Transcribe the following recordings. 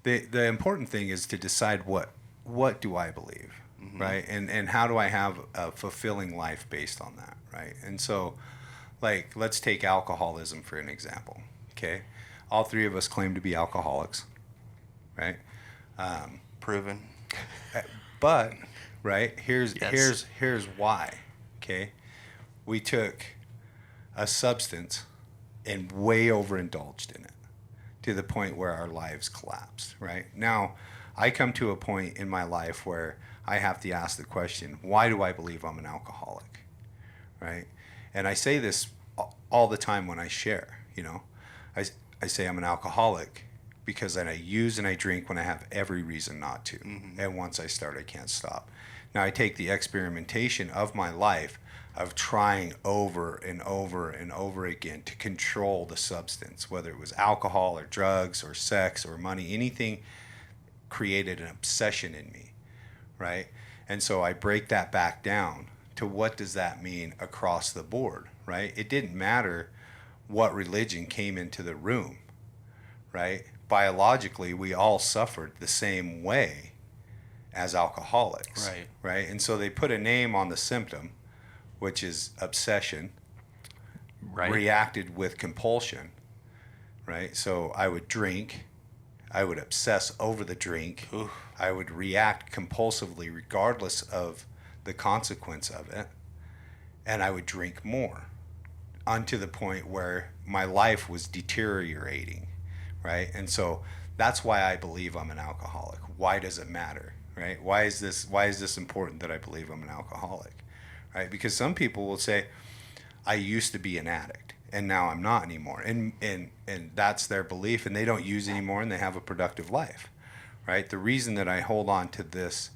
The important thing is to decide what do I believe, right? And how do I have a fulfilling life based on that, right? And so, like, let's take alcoholism for an example. Okay, all three of us claim to be alcoholics, right? Proven. But right Yes. here's why. Okay, we took a substance and way overindulged in it to the point where our lives collapsed. Right now, I come to a point in my life where I have to ask the question, why do I believe I'm an alcoholic? Right, and I say this all the time when I share. I, I say I'm an alcoholic because then I use and I drink when I have every reason not to. And once I start, I can't stop. Now, I take the experimentation of my life of trying over and over and over again to control the substance, whether it was alcohol or drugs or sex or money, anything created an obsession in me, right? And so I break that back down to what does that mean across the board, right? It didn't matter what religion came into the room, right? Biologically, we all suffered the same way as alcoholics, Right. right? And so they put a name on the symptom, which is obsession, Right. reacted with compulsion, right? So I would drink, I would obsess over the drink, Oof. I would react compulsively regardless of the consequence of it, and I would drink more unto the point where my life was deteriorating, right? And so that's why I believe I'm an alcoholic. Why does it matter, right? Why is this important that I believe I'm an alcoholic, right? Because some people will say, I used to be an addict and now I'm not anymore. And that's their belief, and they don't use anymore and they have a productive life, right? The reason that I hold on to this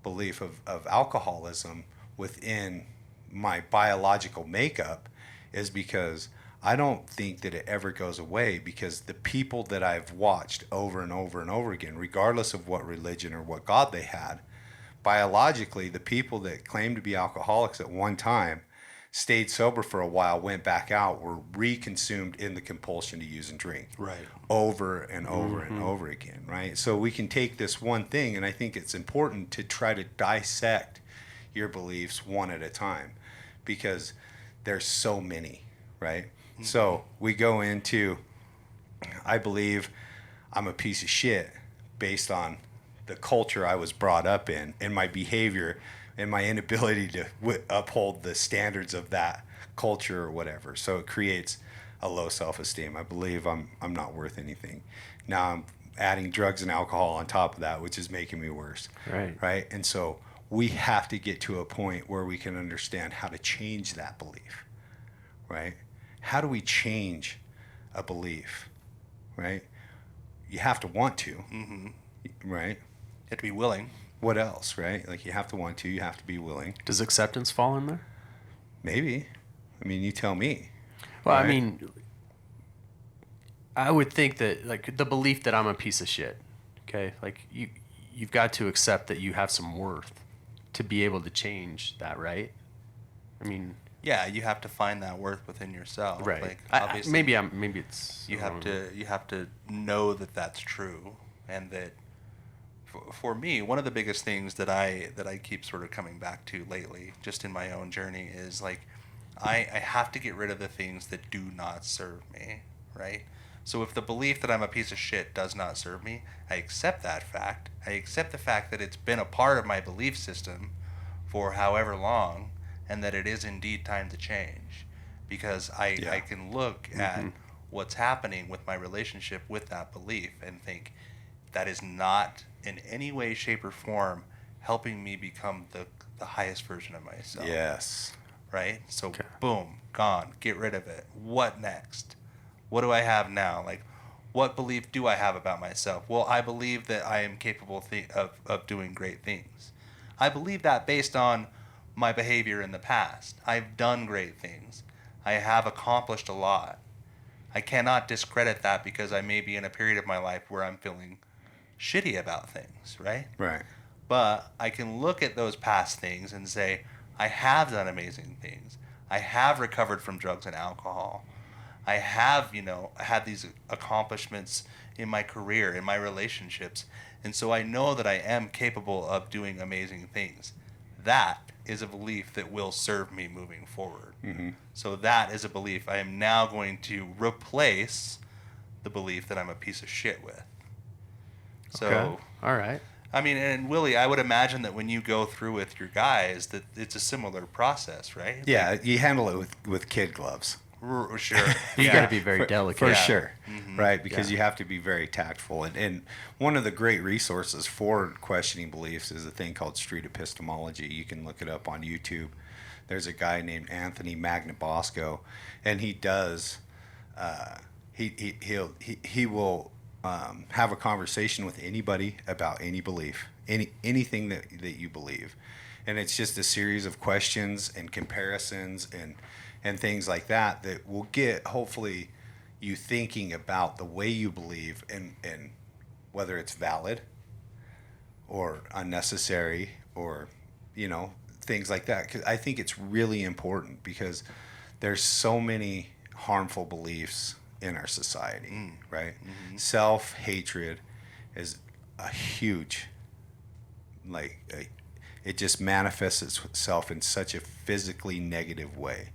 belief of alcoholism within my biological makeup is because I don't think that it ever goes away, because the people that I've watched over and over and over again, regardless of what religion or what God they had, biologically, the people that claimed to be alcoholics at one time stayed sober for a while, went back out, were reconsumed in the compulsion to use and drink. Right. Over and over and over again, right? So we can take this one thing, and I think it's important to try to dissect your beliefs one at a time, because there's so many, right? So we go into, I believe I'm a piece of shit based on the culture I was brought up in and my behavior and my inability to uphold the standards of that culture or whatever. So it creates a low self-esteem. I believe I'm not worth anything. Now I'm adding drugs and alcohol on top of that, which is making me worse. Right. Right? And so we have to get to a point where we can understand how to change that belief. Right? How do we change a belief? Right? You have to want to. Right? You have to be willing. What else, right? Like, you have to want to, you have to be willing. Does acceptance fall in there? Maybe. I mean, you tell me. Well, I Right. mean, I would think that, like, the belief that I'm a piece of shit. Okay, like you've got to accept that you have some worth to be able to change that, right? I mean, Yeah, you have to find that worth within yourself. right? Like, I- obviously, maybe it's you have to know that that's true, and that for me, one of the biggest things that I keep sort of coming back to lately, just in my own journey, is like I have to get rid of the things that do not serve me, right? So if the belief that I'm a piece of shit does not serve me, I accept that fact. I accept the fact that it's been a part of my belief system for however long, and that it is indeed time to change, because I can look at what's happening with my relationship with that belief and think that is not in any way, shape, or form helping me become the highest version of myself. Yes. Right? So, Okay. boom, gone. Get rid of it. What next? What do I have now? Like, what belief do I have about myself? Well, I believe that I am capable of doing great things. I believe that based on my behavior in the past. I've done great things. I have accomplished a lot. I cannot discredit that because I may be in a period of my life where I'm feeling shitty about things, right? Right. But I can look at those past things and say, I have done amazing things. I have recovered from drugs and alcohol. I have, had these accomplishments in my career, in my relationships. And so I know that I am capable of doing amazing things. That is a belief that will serve me moving forward. Mm-hmm. So that is a belief I am now going to replace the belief that I'm a piece of shit with. So, Okay. All right. I mean, and Willie, I would imagine that when you go through with your guys, that it's a similar process, right? Yeah, you handle it with kid gloves. Sure. You Yeah. got to be very delicate. For Yeah. sure, Mhm. right? Because Yeah. you have to be very tactful. And one of the great resources for questioning beliefs is a thing called street epistemology. You can look it up on YouTube. There's a guy named Anthony Magnabosco, and he does. He will have a conversation with anybody about any belief, anything that you believe, and it's just a series of questions and comparisons and things like that that will get hopefully you thinking about the way you believe and whether it's valid or unnecessary or things like that. 'Cause I think it's really important because there's so many harmful beliefs in our society, right? Mm-hmm. Self-hatred is a huge, it just manifests itself in such a physically negative way,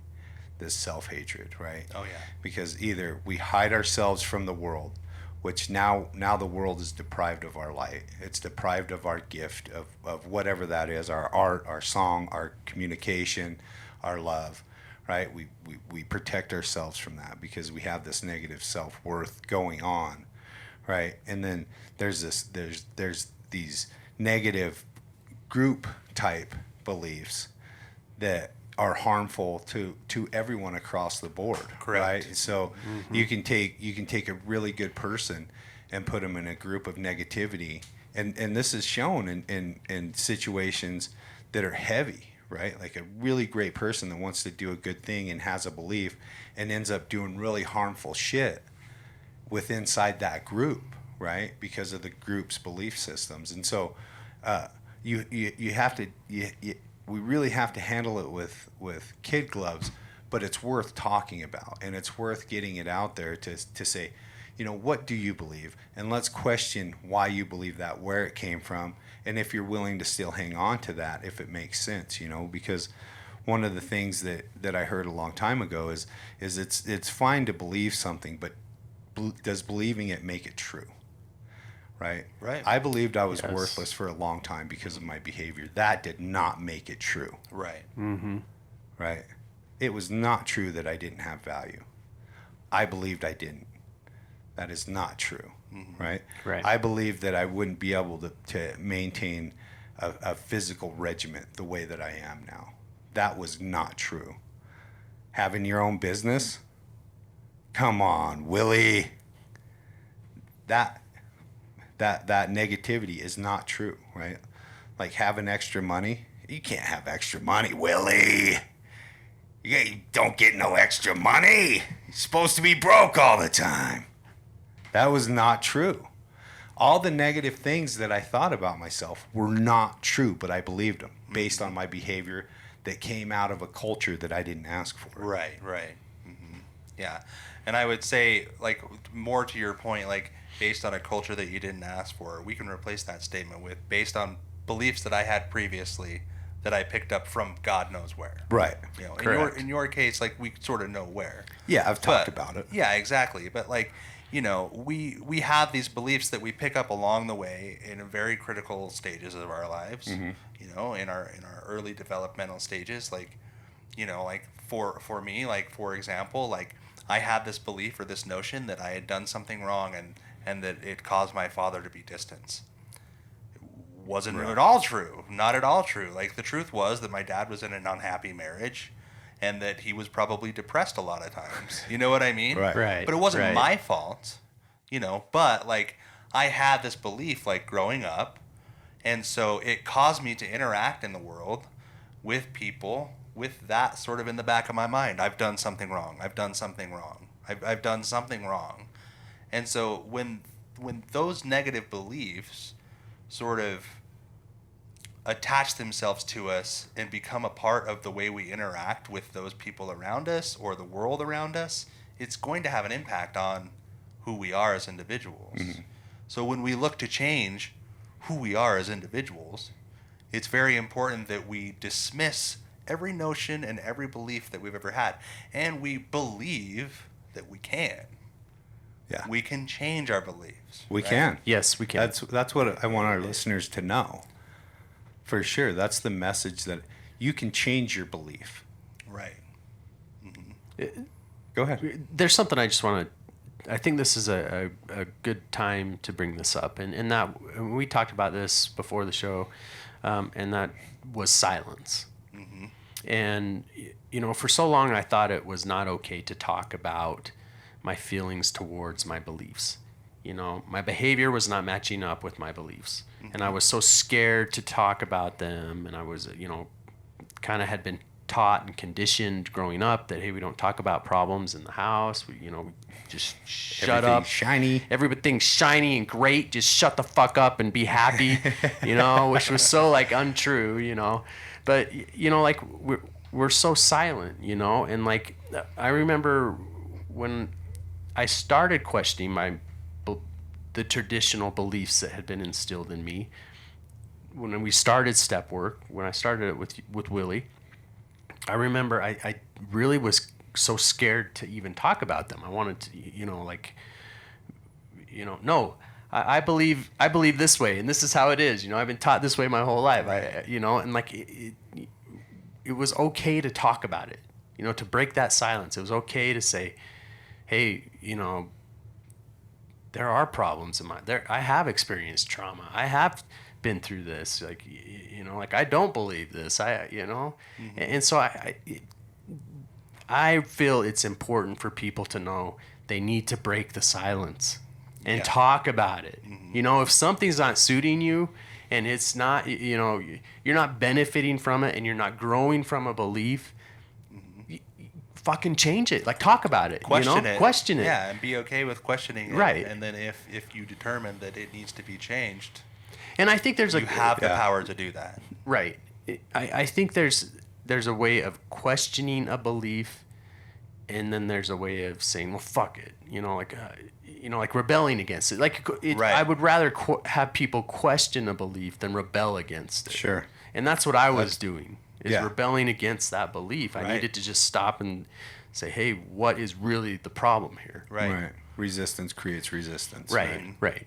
this self-hatred, right? Oh, yeah. Because either we hide ourselves from the world, which now the world is deprived of our light. It's deprived of our gift of whatever that is, our art, our song, our communication, our love, right? We protect ourselves from that because we have this negative self-worth going on, right? And then there's these negative group type beliefs that are harmful to everyone across the board. Correct. Right? So you can take a really good person and put them in a group of negativity, and this is shown in situations that are heavy, right? Like a really great person that wants to do a good thing and has a belief and ends up doing really harmful shit inside that group, right? Because of the group's belief systems. And so you have to we really have to handle it with kid gloves, but it's worth talking about and it's worth getting it out there to say, what do you believe? And let's question why you believe that, where it came from, and if you're willing to still hang on to that, if it makes sense, because one of the things that I heard a long time ago is it's fine to believe something, but does believing it make it true? Right? Right. I believed I was Yes. worthless for a long time because of my behavior. That did not make it true. Right. Mm-hmm. Right? It was not true that I didn't have value. I believed I didn't. That is not true. Right? Right. I believed that I wouldn't be able to maintain a physical regiment the way that I am now. That was not true. Having your own business? Come on, Willie. That negativity is not true, right? Like having extra money. You can't have extra money, Willie. You don't get no extra money. You're supposed to be broke all the time. That was not true. All the negative things that I thought about myself were not true, but I believed them based on my behavior that came out of a culture that I didn't ask for. Right. Yeah. And I would say, like, more to your point, like, based on a culture that you didn't ask for, we can replace that statement with based on beliefs that I had previously that I picked up from God knows where. Right. Correct. In your case, like, we sort of know where. Yeah, I've talked But- about it. Yeah, exactly. But like, we have these beliefs that we pick up along the way in very critical stages of our lives. Mm-hmm. In our early developmental stages, like, like for me, like for example, like I had this belief or this notion that I had done something wrong and that it caused my father to be distant. It wasn't Right. at all true. Not at all true. Like the truth was that my dad was in an unhappy marriage and that he was probably depressed a lot of times. You know what I mean? Right. Right. But it wasn't right. my fault, but like I had this belief like growing up, and so it caused me to interact in the world with people with that sort of in the back of my mind. I've done something wrong. I've done something wrong. I've done something wrong. And so when those negative beliefs sort of attach themselves to us and become a part of the way we interact with those people around us or the world around us, it's going to have an impact on who we are as individuals. So when we look to change who we are as individuals, it's very important that we dismiss every notion and every belief that we've ever had. And we believe that we can. Yeah. We can change our beliefs. We right? can. Yes, we can. That's what I want our listeners to know. For sure. That's the message, that you can change your belief. Right. Go ahead. There's something I just want to. I think this is a good time to bring this up, and that we talked about this before the show, and that was silence. And you know, for so long I thought it was not okay to talk about my feelings towards my beliefs. You know, my behavior was not matching up with my beliefs, and I was so scared to talk about them, and I was, you know, kind of had been taught and conditioned growing up that, hey, we don't talk about problems in the house. We just shut up. Shiny. Everything's shiny and great. Just shut the fuck up and be happy, you know, which was so like untrue, you know. But, you know, like we're so silent, you know. And like, I remember when I started questioning the traditional beliefs that had been instilled in me, when we started step work, when I started it with Willie, I remember I really was so scared to even talk about them. I wanted to, you know, like, you know, no, I believe this way, and this is how it is. You know, I've been taught this way my whole life. You know, and like it was okay to talk about it. You know, to break that silence. It was okay to say, hey, you know, there are problems in I have experienced trauma. I have been through this. Like, you know, like I don't believe this. You know, and so I feel it's important for people to know they need to break the silence and talk about it. You know, if something's not suiting you and it's not, you know, you're not benefiting from it and you're not growing from a belief, fucking change it. Like, talk about it. Question it. Question it. Yeah, and be okay with questioning it. Right. And then if you determine that it needs to be changed, And I think there's you have the power to do that. Right. I think there's a way of questioning a belief, and then there's a way of saying, well, fuck it. You know, like rebelling against it. Like, Right. I would rather have people question a belief than rebel against it. Sure. And that's what I was doing, is yeah. rebelling against that belief. I Right. needed to just stop and say, hey, what is really the problem here? Right. Resistance creates resistance. Right.